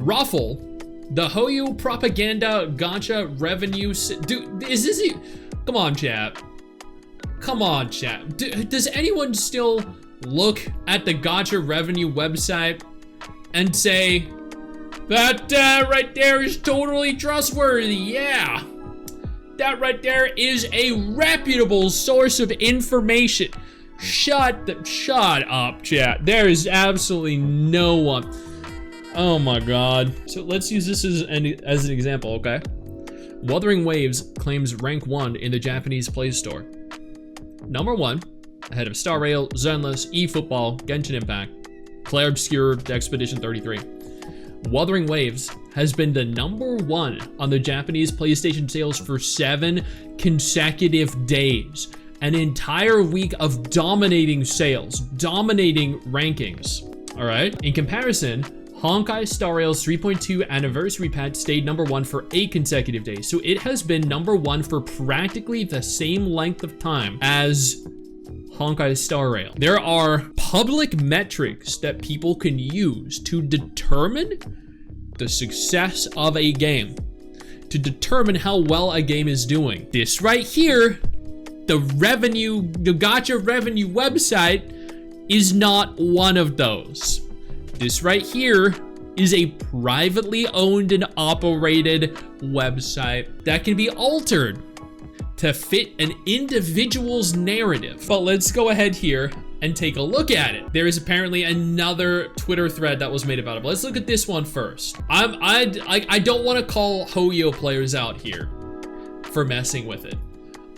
Ruffle, the Hoyo propaganda gacha revenue. Dude, is this come on, chat. Come on, chat. Does anyone still look at the gacha revenue website and say, that right there is totally trustworthy? Yeah. That right there is a reputable source of information. Shut up, chat. There is absolutely no one. Oh my god. So let's use this as an example, okay? Wuthering Waves claims rank 1 in the Japanese Play Store. Number 1, ahead of Star Rail, Zenless, eFootball, Genshin Impact, Claire Obscure, Expedition 33. Wuthering Waves has been the number 1 on the Japanese PlayStation sales for 7 consecutive days. An entire week of dominating sales, dominating rankings. All right. In comparison, Honkai Star Rail's 3.2 anniversary patch stayed number 1 for 8 consecutive days. So it has been number 1 for practically the same length of time as Honkai Star Rail. There are public metrics that people can use to determine the success of a game, to determine how well a game is doing. This right here, the gacha revenue website, is not one of those. This right here is a privately owned and operated website that can be altered to fit an individual's narrative. But let's go ahead here and take a look at it. There is apparently another Twitter thread that was made about it. But let's look at this one first. I don't want to call Hoyo players out here for messing with it.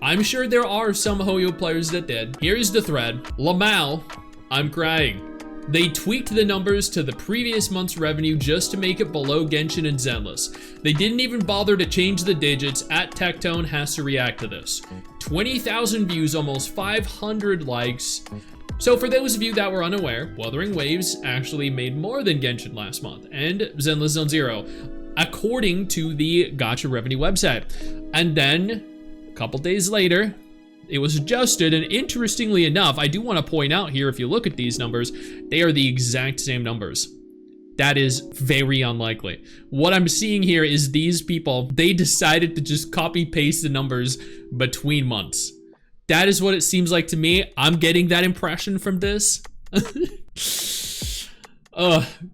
I'm sure there are some Hoyo players that did. Here's the thread. Lamau, I'm crying. They tweaked the numbers to the previous month's revenue just to make it below Genshin and Zenless. They didn't even bother to change the digits. At Tectone has to react to this. 20,000 views, almost 500 likes. So for those of you that were unaware, Wuthering Waves actually made more than Genshin last month and Zenless Zone Zero, according to the gacha revenue website. And then a couple days later, it was adjusted, and interestingly enough, I do want to point out here, if you look at these numbers, they are the exact same numbers. That is very unlikely. What I'm seeing here is these people, they decided to just copy paste the numbers between months. That is what it seems like to me. I'm getting that impression from this.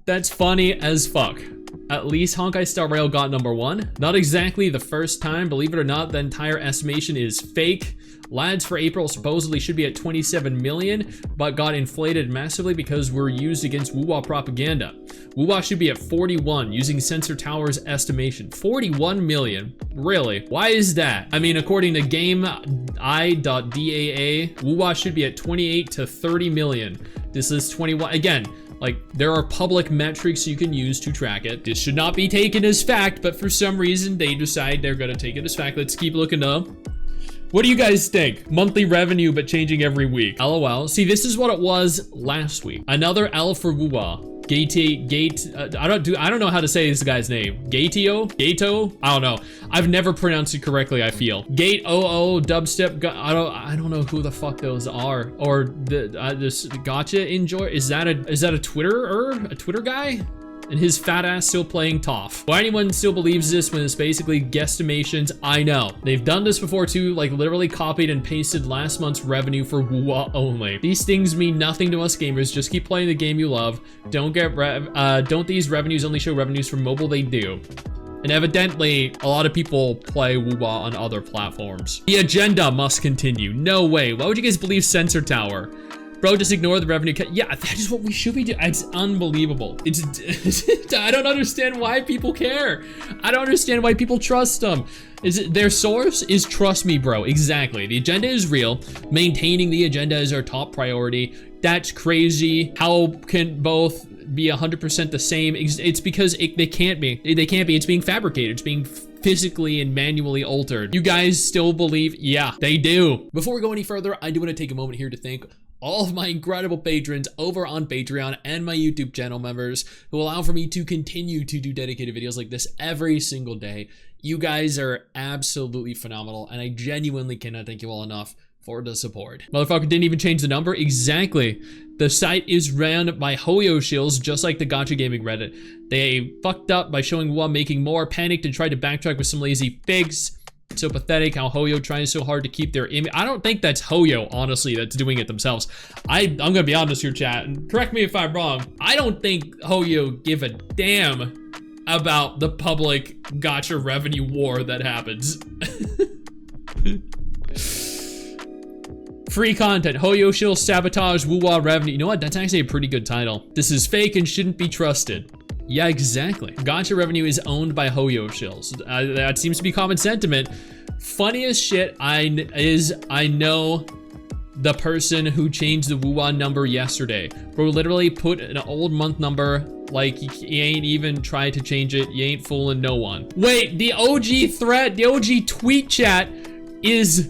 That's funny as fuck. At least Honkai Star Rail got number 1. Not exactly the first time, believe it or not, the entire estimation is fake. Lads for April supposedly should be at 27 million, but got inflated massively because we're used against Wuwa propaganda. Wuwa should be at 41 using Sensor Tower's estimation. 41 million, really? Why is that? I mean, according to GameI.daa, Wuwa should be at 28 to 30 million. This is 21, again, like, there are public metrics you can use to track it. This should not be taken as fact, but for some reason they decide they're gonna take it as fact. Let's keep looking up. What do you guys think? Monthly revenue, but changing every week. LOL. See, this is what it was last week. Another L for Wuwa. I don't know how to say this guy's name. Gato? I don't know. I've never pronounced it correctly, I feel. Gate OO dubstep. I don't know who the fuck those are. Or this gotcha enjoy. Is that a Twitter guy? And his fat ass still playing Toph. Why anyone still believes this when it's basically guesstimations, I know. They've done this before too, like literally copied and pasted last month's revenue for Wuwa only. These things mean nothing to us gamers. Just keep playing the game you love. Don't these revenues only show revenues from mobile? They do. And evidently, a lot of people play Wuwa on other platforms. The agenda must continue. No way. Why would you guys believe Sensor Tower? Bro, just ignore the revenue cut. Yeah, that is what we should be doing. It's unbelievable. I don't understand why people care. I don't understand why people trust them. Their source is trust me, bro. Exactly. The agenda is real. Maintaining the agenda is our top priority. That's crazy. How can both be 100% the same? It's because they can't be. They can't be. It's being fabricated. It's being physically and manually altered. You guys still believe? Yeah, they do. Before we go any further, I do want to take a moment here to thank all of my incredible patrons over on Patreon and my YouTube channel members who allow for me to continue to do dedicated videos like this every single day. You guys are absolutely phenomenal, and I genuinely cannot thank you all enough for the support. Motherfucker didn't even change the number. Exactly. The site is ran by Hoyoshills, just like the Gacha Gaming Reddit. They fucked up by showing Wuwa making more, panicked and tried to backtrack with some lazy figs. It's so pathetic how Hoyo tries so hard to keep their image. I don't think that's Hoyo, honestly, that's doing it themselves. I'm gonna be honest here, chat, and correct me if I'm wrong. I don't think Hoyo give a damn about the public gacha revenue war that happens. Free content. Hoyoshills sabotage Wuwa revenue. You know what? That's actually a pretty good title. This is fake and shouldn't be trusted. Yeah, exactly. Gacha revenue is owned by Hoyoshills. That seems to be common sentiment. Funniest shit I know the person who changed the Wuwa number yesterday. Bro literally put an old month number, like he ain't even tried to change it. You ain't fooling no one. Wait, the OG thread, the OG tweet chat is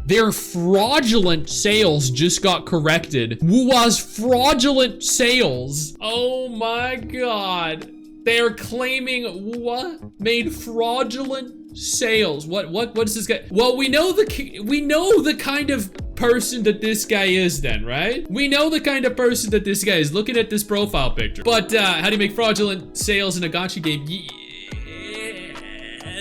their fraudulent sales just got corrected. Wuwa's fraudulent sales. Oh my god. They're claiming Wuwa made fraudulent sales. What's this guy? Well, we know the kind of person that this guy is then, right? We know the kind of person that this guy is, looking at this profile picture. But how do you make fraudulent sales in a gacha game?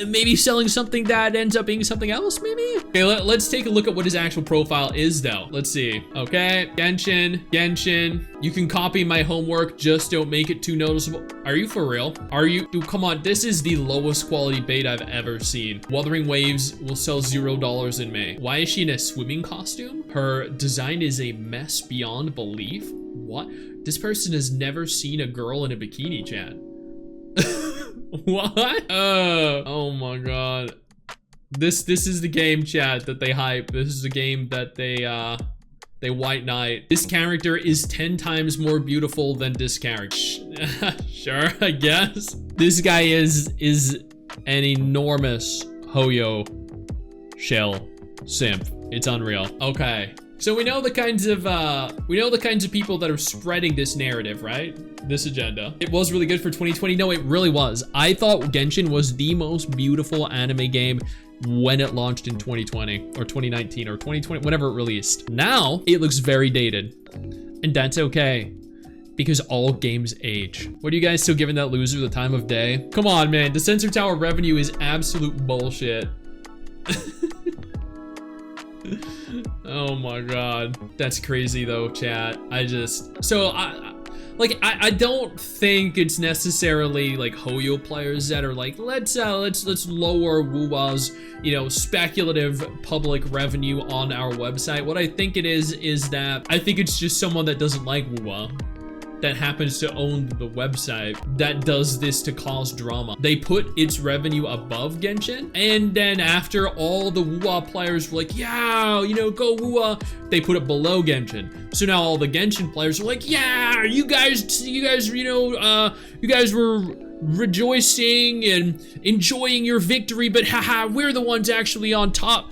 Maybe selling something that ends up being something else, maybe? Okay, let's take a look at what his actual profile is though. Let's see. Okay, Genshin. You can copy my homework, just don't make it too noticeable. Are you for real? Are you? Dude, come on, this is the lowest quality bait I've ever seen. Wuthering Waves will sell $0 in May. Why is she in a swimming costume? Her design is a mess beyond belief. What? This person has never seen a girl in a bikini, chat. What? Oh my god. This is the game, chat, that they hype. This is the game that they white knight. This character is 10 times more beautiful than this character. Sure, I guess. This guy is an enormous Hoyo shell simp. It's unreal. Okay. So we know the kinds of people that are spreading this narrative, right? This agenda. It was really good for 2020. No, it really was. I thought Genshin was the most beautiful anime game when it launched in 2020 or 2019 or 2020, whenever it released. Now it looks very dated, and that's okay because all games age. What are you guys still giving that loser the time of day? Come on, man. The Sensor Tower revenue is absolute bullshit. Oh my god, that's crazy though, chat. I don't think it's necessarily like Hoyo players that are like, let's lower Wuwa's, speculative public revenue on our website. What I think it is that I think it's just someone that doesn't like Wuwa, that happens to own the website, that does this to cause drama. They put its revenue above Genshin, and then after all the Wuwa players were like, yeah, go Wuwa, they put it below Genshin. So now all the Genshin players are like, yeah, you guys were rejoicing and enjoying your victory, but haha, we're the ones actually on top.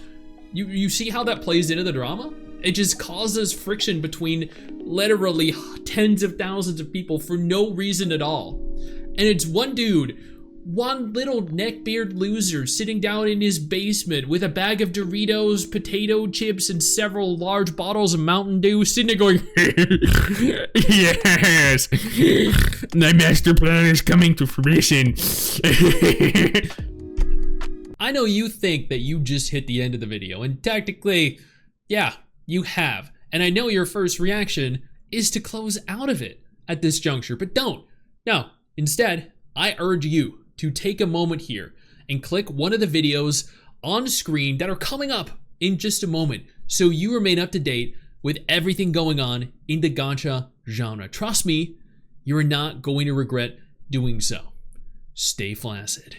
You see how that plays into the drama? It just causes friction between literally tens of thousands of people for no reason at all. And it's one dude, one little neckbeard loser sitting down in his basement with a bag of Doritos, potato chips, and several large bottles of Mountain Dew, sitting there going, yes, my master plan is coming to fruition. I know you think that you just hit the end of the video, and technically, yeah, you have. And I know your first reaction is to close out of it at this juncture, but don't. No, instead, I urge you to take a moment here and click one of the videos on screen that are coming up in just a moment so you remain up to date with everything going on in the gacha genre. Trust me, you're not going to regret doing so. Stay flaccid.